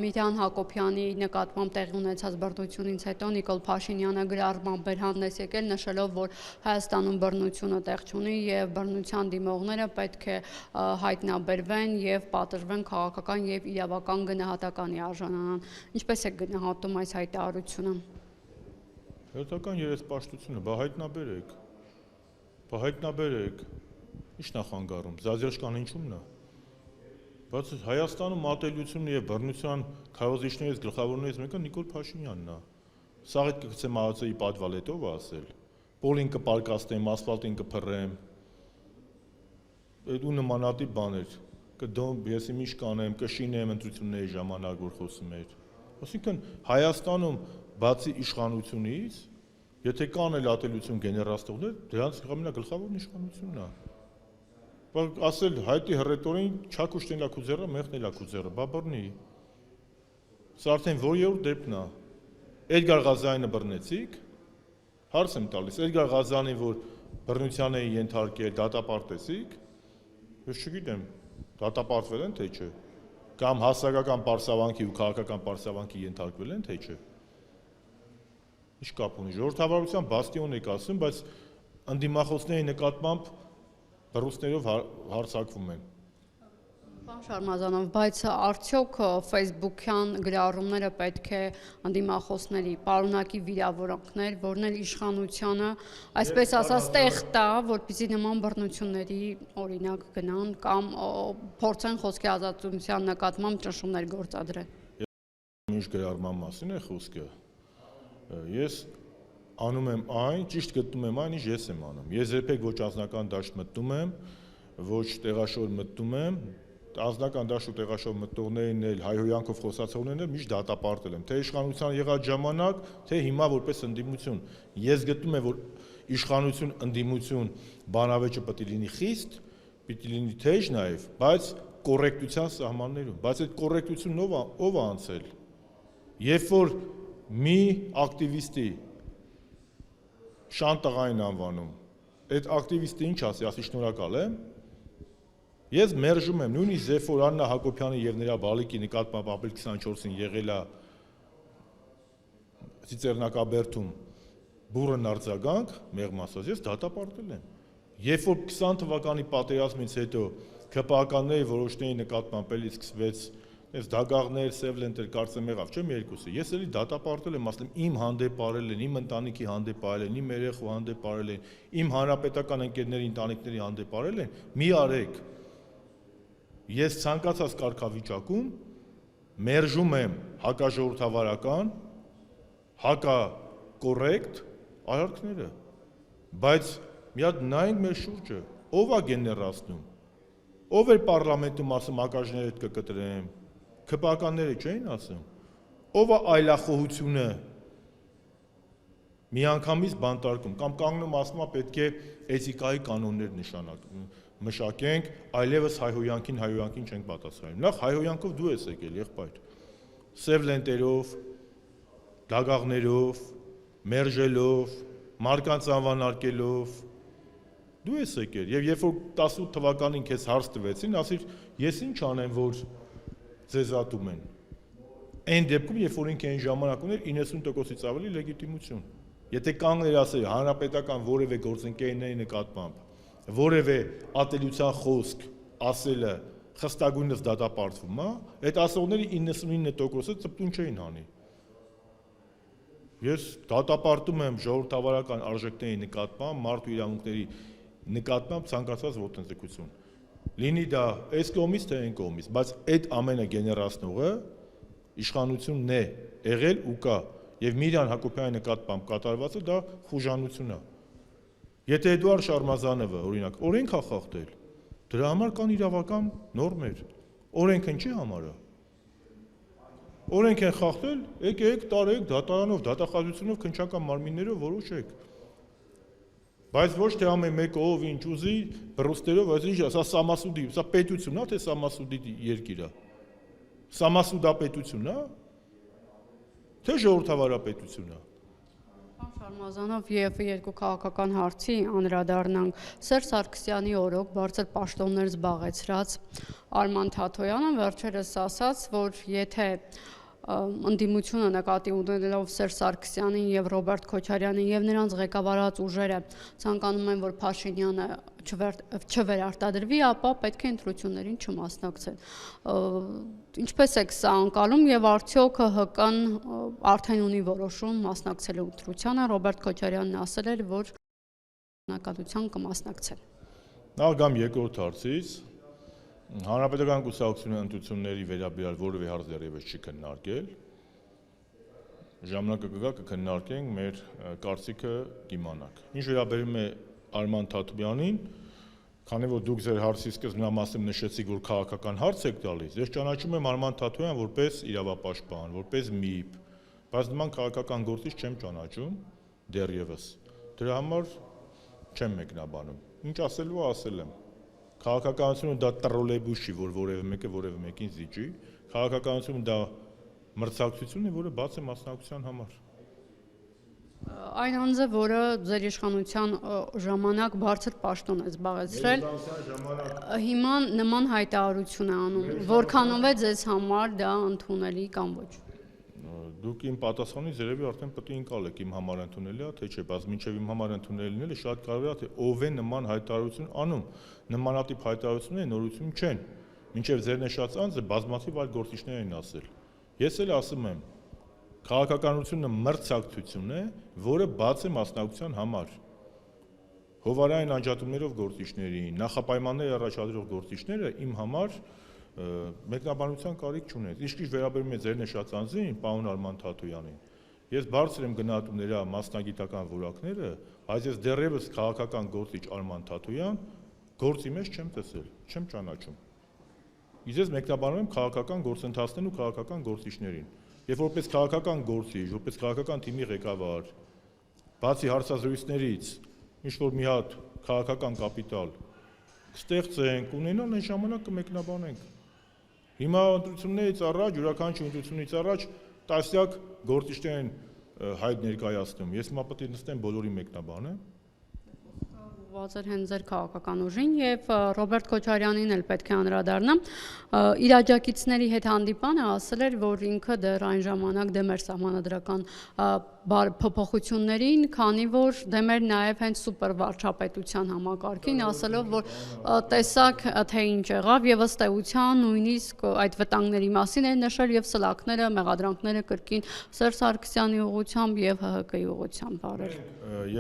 Միրան Հակոբյանի նկատմամբ տեղի ունեցած բռնությունից հետո Նիկոլ Փաշինյանը գրառմամբ էր հանդես եկել, նշելով, որ Հայաստանում բռնությունը տեղ չունի եւ բռնության դիմողները պետք է հայտնաբերվեն եւ պատժվեն քաղաքական եւ իրավական գնահատականի արժանանան։ Ինչպես է գնահատում այս հայտարարությունը։ Հերթական երեսպաշտությունը, հայտնաբերեք, ի՞նչ նախանգարում, Զազերշկան ինչումն է։ Բայց Հայաստանում ատելությունը եւ բռնության քարոզիչներից գլխավորներից մեկը Նիկոլ Փաշինյանն է։ Սա հետ կգցեմ ԱԱՑ-ի պատվալետով ասել։ Պոլին կպարկաստեմ, ասֆալտին կփռեմ։ Այդ ու նմանատիպ բաներ։ Կդոմ ես ինչ կանեմ, կշինեմ ընտրությունների ժամանակ որ խոսում էր։ Այսինքն Հայաստանում բացի իշխանությունից, եթե կան էլ ատելություն գեներացնողներ, դրանց ամենագլխավորն իշխանությունն է։ Ասել հայտի հռետորին չակուշ տենլակուզերը, մեղնելակուզերը, բա բռնի։ Սա արդեն որերորդ դեպքն է։ Էդգար Ղազարյանը բռնեցիք, հարց եմ տալիս, Էդգար Ղազարյանին, որ բռնության էին ենթարկել, դատապարտեցիք, ես չգիտեմ, դատապարտվել են թե չէ, կամ հասարակական պարսավանքի ու քաղաքական պարսավանքի ենթարկվել են թե չէ։ Ինչ կապ ունի, ժողովրդավարության բաստիոն եք ասում, բայց ընդդիմախոսների նկատմամբ բռունցքներով հարձակվում են։ Պարոն Շարմազանով, բայց արդյոք Facebook-յան գրառումները պետք է ընդդիմախոսների պարունակի վիրավորանքներ, որն էլ իշխանությանը, այսպես ասած, տեղ տա, որպեսզի նման բռնությունների օրինակ գնան կամ փորձեն խոսքի ազատության նկատմամբ ճնշումներ գործադրել։ Ինչ գրառման մասին է խոսքը։ Ես անում եմ այն, ճիշտ գտնում եմ այն, ինչ ես եմ անում։ Ես երբեք ոչ անձնական դաշտ մտնում եմ, ոչ տեղաշոր մտնում եմ, անձնական դաշտ ու տեղաշոր մտողներին էլ հայհոյանքով խոսացողներն էլ միշտ դատապարտել եմ, թե իշխանության եղած ժամանակ, թե հիմա որպես ընդդիմություն։ Ես գտնում եմ, որ իշխանություն, ընդդիմություն բանավեճը պետք է լինի խիստ, պիտի լինի թեժ նաև, բայց կոռեկտության սահմաններում։ Բայց այդ կոռեկտությունն ով է անցել։ Երբ որ մի ակտիվիստի շան տղային անվանում, այդ ակտիվիստը ինչ ասի շնորհակալ եմ, ես մերժում եմ, նույնիսկ երբ որ Աննա Հակոբյանի եւ նրա բալիկի նկատմամբ ապրիլ 24-ին եղել է Ծիծեռնակաբերդում բուռն արձագանք, մեղմ ասած, ես դատապարտել եմ։ Երբ որ 20 թվականի պատերազմից հետո ԿՊԱ-ականների որոշների նկատմամբ էլի սկսվեց Ես դագաղներ, սևլենտեր, կարծեմ եղավ, չեմ երկուսը, ես էլի դատապարտել եմ, ասել եմ, իմ հանդեպ արել են, իմ ընտանիքի հանդեպ արել են, իմ երեխու հանդեպ արել են, իմ հանրապետական ընկերների ընտանիքների հանդեպ արել են, մի արեք։ Ես ցանկացած կարգավիճակում մերժում եմ հակաժողովրդավարական, հակակոռեկտ արարքները, բայց մի հատ նայենք մեր շուրջը, ով է գեներացնում, ով էր պարլամենտում ասում ակաժները հետ կկտրեմ, ԿՊԱ-ականները չէին ասում, ով է այլախոհությունը միանգամից բանտարկում, կամ կանգնում ասում է պետք է էթիկայի կանոններ մշակենք, այլևս հայհոյանքին չենք պատասխանում։ Նախ հայհոյանքով դու ես եկել, եղբայր, սև լենտերով, դագաղներով, մերժելով, մարկանց անվանարկելով, դու ես եկել, եւ երբ որ 18 թվականին քեզ հարց տվեցին, ասիր, ես ինչ անեմ, որ ձեզ ատում են։ Այն դեպքում, երբ որ ինքը այն ժամանակ ուներ 90%-ից ավելի լեգիտիմություն։ Եթե կանգներ ասել հանրապետական որևէ գործընկերների նկատմամբ, որևէ ատելության խոսք ասելը խստագույնս դատապարտվում է, այդ ասողների 99%-ը ծպտուն չէին անի։ Ես դատապարտում եմ ժողովրդավարական արժեքների նկատմամբ, մարդու իրավունքների նկատմամբ ցանկացած ոտնձգություն։ Լինի դա այս կողմից թե այն կողմից, բայց այդ ամենը գեներացնողը իշխանությունն է եղել ու կա, եւ Միրան Հակոբյանի նկատմամբ կատարվածը դա խուժանություն է։ Եթե Էդուարդ Շարմազանովը, օրինակ, օրենք է խախտել, դրա համար կան իրավական նորմեր։ Օրենքը ինչի համար է։ Օրենք են խախտել, եկեք տարեք դատարանով, դատախազությունով, քննչական մարմիններով որոշեք։ Բայց ոչ թե ամեն մեկը ով ինչ ուզի, բռունցքներով, այսինքն սա Սամասուդի, սա պետությունն է, թե Սամասուդի երկիր է։ Սամասուդա պետությունն է, թե ժողովրդավարապետությունն է։ Պարոն Շարմազանով եւ երկու քաղաքական հարցի անդրադառնանք Սերժ Սարգսյանի օրոք բարձր պաշտոններ զբաղեցրած Արման Թաթոյանը վերջերս ասաց, որ եթե ընդդիմությունը նկատի ունենալով Սերժ Սարգսյանին եւ Ռոբերտ Քոչարյանին եւ նրանց ղեկավարած ուժերը ցանկանում են, որ Փաշինյանը չվերարտադրվի, ապա պետք է ընտրություններին չմասնակցեն։ Ինչպես է սա անցալում եւ արդյոք ՀԿ-ն արդեն ունի որոշում մասնակցելու ընտրությանը, Ռոբերտ Քոչարյանն ասել էր, որ նակատության կմասնակցեն։ Նախ գամ երկրորդ հարցից։ Հանրապետական կուսակցությունը ընտրությունների վերաբերյալ որևէ հարց դեռևս չի քննարկել։ Ժամանակը կգա կքննարկենք, մեր կարծիքը կիմանանք։ Ինչ վերաբերում է Արման Թաթոյանին, քանի որ դուք ձեր հարցի սկզբնամասում նշեցիք, որ քաղաքական հարց եք տալիս, ես ճանաչում եմ Արման Թաթոյան որպես իրավապաշտպան, որպես ՄԻՊ, բայց նման քաղաքական գործիչ չեմ ճանաչում դեռևս։ Դրա համար չեմ մեկնաբանում։ Ինչ ասելու ասել եմ։ Քաղաքականությունը դա տրոլեյբուս չի, որ որևէ մեկը որևէ մեկին զիջի, քաղաքականությունը դա մրցակցություն է, որը բաց է մասնակցության համար։ Այն անձը, որը ձեր իշխանության ժամանակ բարձր պաշտոն է զբաղեցրել, հիմա նման հայտարարություն է անում, որքանով է ձեզ համար դա ընդունելի կամ ոչ։ Դուք իմ պատասխանից երևի արդեն պետք է ընկալեք իմ համար ընդունելի է, թե չէ, բայց մինչև իմ համար ընդունելի լինելը շատ կարևոր է, թե ով է նման հայտարարություն անում։ Նմանատիպ հայտարարությունները նորություն չեն։ Մինչև ձեր նշած անձը բազմաթիվ այլ գործիչներ են ասել։ Ես էլ ասում եմ, քաղաքականությունը մրցակցություն է, որը բաց է մասնակցության համար։ Հովարային անջատումներով գործիչներին, նախապայմաններ առաջադրող գործիչները իմ համար մեկնաբանության կարիք չունեն։ Իսկ ինչ վերաբերում է ձեր նշած անձին, պարոն Արման Թաթոյանին, ես բարձր եմ գնահատում նրա մասնագիտական որակները, բայց ես դեռևս քաղաքական գործիչ Արման Թաթոյան գործի մեջ չեմ տեսել, չեմ ճանաչում։ Իսկ ես մեկնաբանում եմ քաղաքական գործընթացներն ու քաղաքական գործիչներին։ Եվ որպես քաղաքական գործիչ, որպես քաղաքական թիմի ղեկավար, բացի հարցազրույցներից, ինչ որ մի հատ քաղաքական կապիտալ կստեղծենք, ունենալ այն ժամանակ կմեկնաբանենք։ Հիմա ընտրություններից առաջ, յուրաքանչյուր ընտրությունից առաջ տասնյակ գործիչներ են հայտ ներկայացնում։ Ես հիմա պետք է նստեմ բոլորի մեկնաբանեմ։ Ուղղված էր հենց ձեր քաղաքական ուժին եւ Ռոբերտ Քոչարյանին էլ պետք է անդրադառնամ։ Իր աջակիցների հետ հանդիպանը ասել էր, որ ինքը դեռ այն ժամանակ դեմ էր սահմանադրական փոփոխություններին, քանի որ դեմ էր նաև հենց սուպեր վարչապետության համակարգին, ասելով, որ տեսակ թե ինչ եղավ եւ ըստ էության նույնիսկ այդ վտանգների մասին էր նշել եւ սլաքները, մեղադրանքները կրկին Սերժ Սարգսյանի ուղղությամբ եւ ՀՀԿ-ի ուղղությամբ արել։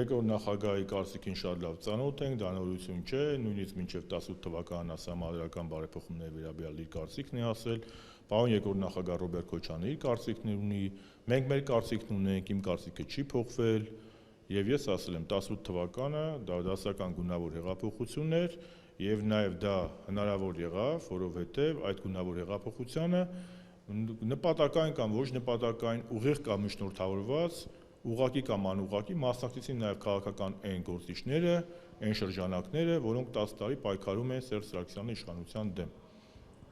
Երկրորդ նախագահի կարծիքին շատ լավ ծանոթ ենք, դա նորություն չէ, նույնիսկ մինչև 18 թվականն ասամադրական բարեփոխումների վերաբերյալ իր կարծիքն է ասել, պարոն երկրորդ նախագահ Ռոբերտ Քոչարյանը իր կարծիքն ունի, մենք մեր կարծիքն ունենք, իմ կարծիքը չի փոխվել, եւ ես ասել եմ 18 թվականը դա դասական գունավոր հեղափոխություն էր եւ նաեւ դա հնարավոր եղավ, որովհետեւ այդ գունավոր հեղափոխությանը նպատակային կամ ոչ նպատակային ուղիղ կամ միջնորդավորված ուղղակի կամ անուղղակի մասնակցեցին նաև քաղաքական այն գործիչները, այն շրջանակները, որոնք 10 տարի պայքարում են Սերժ Սարգսյանի իշխանության դեմ։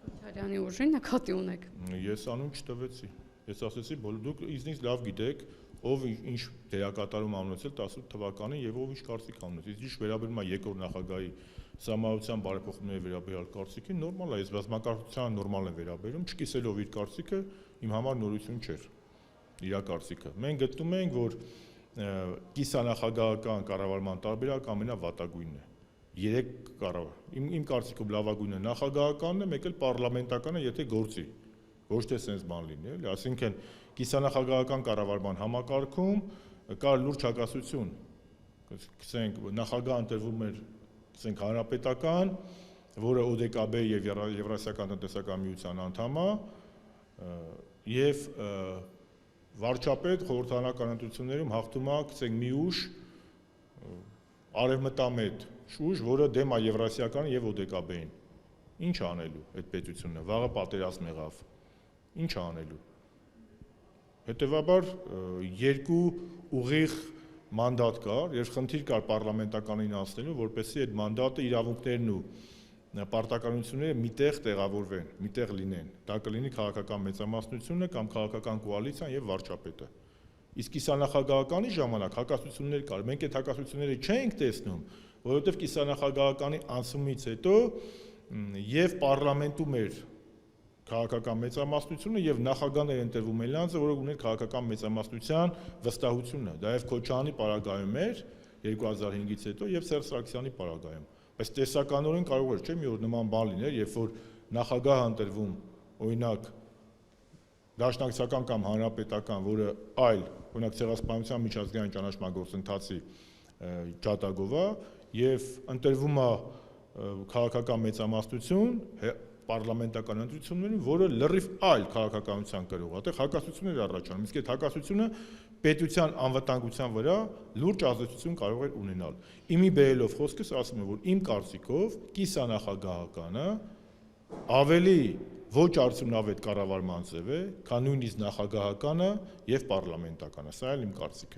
Քոչարյանի ուժին նկատի ունեք։ Ես անուն չտվեցի։ Ես ասեցի, դուք ինձնից լավ գիտեք, ով ինչ դերակատարում անունեցել 18 թվականին եւ ով ինչ կարծիք անունեց։ Իսկ ինչ վերաբերում է երկրորդ նախագահի սահմանության բարեփոխումների վերաբերյալ կարծիքին, նորմալ է, ես բազմակարծության նորմալ եմ վերաբերում, չկիսելով իր կարծիքը իմ համար նորություն չէր։ Իր կարծիքը։ Մենք գտնում ենք, որ կիսանախագահական կառավարման տարբերակ ամենավատագույնն է։ 3 կառավար։ Իմ կարծիքով լավագույնը նախագահականն է, մեկ էլ պարլամենտականը, եթե գործի, ոչ թե sense բան լինի, էլի, այսինքն կիսանախագահական կառավարման համակարգում կար լուրջ հակասություն։ Ասենք նախագահ ընտրվում էր, ասենք հանրապետական, որը ՕԴԿԲ եւ Եվրասիական տնտեսական միության անդամ է, եւ վարչապետ խորհրդարանական ընտրություններում հաղթում է, ասենք մի ուժ արևմտամետ ուժ, որը դեմ է Եվրասիական եւ ՕԴԿԲ-ին։ Ինչ անելու այդ պետությունը, վաղը պատերազմ եղավ։ Ինչ անելու։ Հետևաբար երկու ուղիղ մանդատ կար, եւ խնդիր կար պարլամենտականին անցնելու, որպեսզի այդ մանդատը իրավունքներն ու պարտականությունները միտեղ տեղավորվեն, միտեղ լինեն։ Դա կլինի քաղաքական մեծամասնությունը կամ քաղաքական կոալիցիան եւ վարչապետը։ Իսկ կիսանախագահականի ժամանակ հակասություններ կար։ Մենք այդ հակասությունները չէինք տեսնում, որովհետև կիսանախագահականի անցումից հետո եւ պարլամենտում էր քաղաքական մեծամասնությունը եւ նախագահն էր ընտրվում Էլյանցը, որը ուներ քաղաքական մեծամասնության վստահությունը։ Դա եւ Քոչարյանի պարագայում էր 2005-ից հետո եւ Սերժ Սարգսյանի պարագայում։ Բայց տեսականորեն կարող էր, չէ՞, մի օր նման բան լիներ, երբ որ նախագահ ընտրվում, օրինակ դաշնակցական կամ հանրապետական, որը այլ, օրինակ ցեղասպանության միջազգային ճանաչման գործընթացի ջատագով է, եւ ընտրվում է քաղաքական մեծամասնություն պարլամենտական ընտրություններում, որը լրիվ այլ քաղաքականության կրող է, այդտեղ հակասություններ առաջանում, իսկ այդ հակասությունը պետության անվտանգության վրա լուրջ ազդեցություն կարող է ունենալ։ Իմի բերելով խոսքս ասում եմ, որ իմ կարծիքով կիսանախագահականը ավելի ոչ արդյունավետ կառավարման ձև է, քան նույնիսկ նախագահականը եւ պարլամենտականը, սա էլ իմ կարծիքը։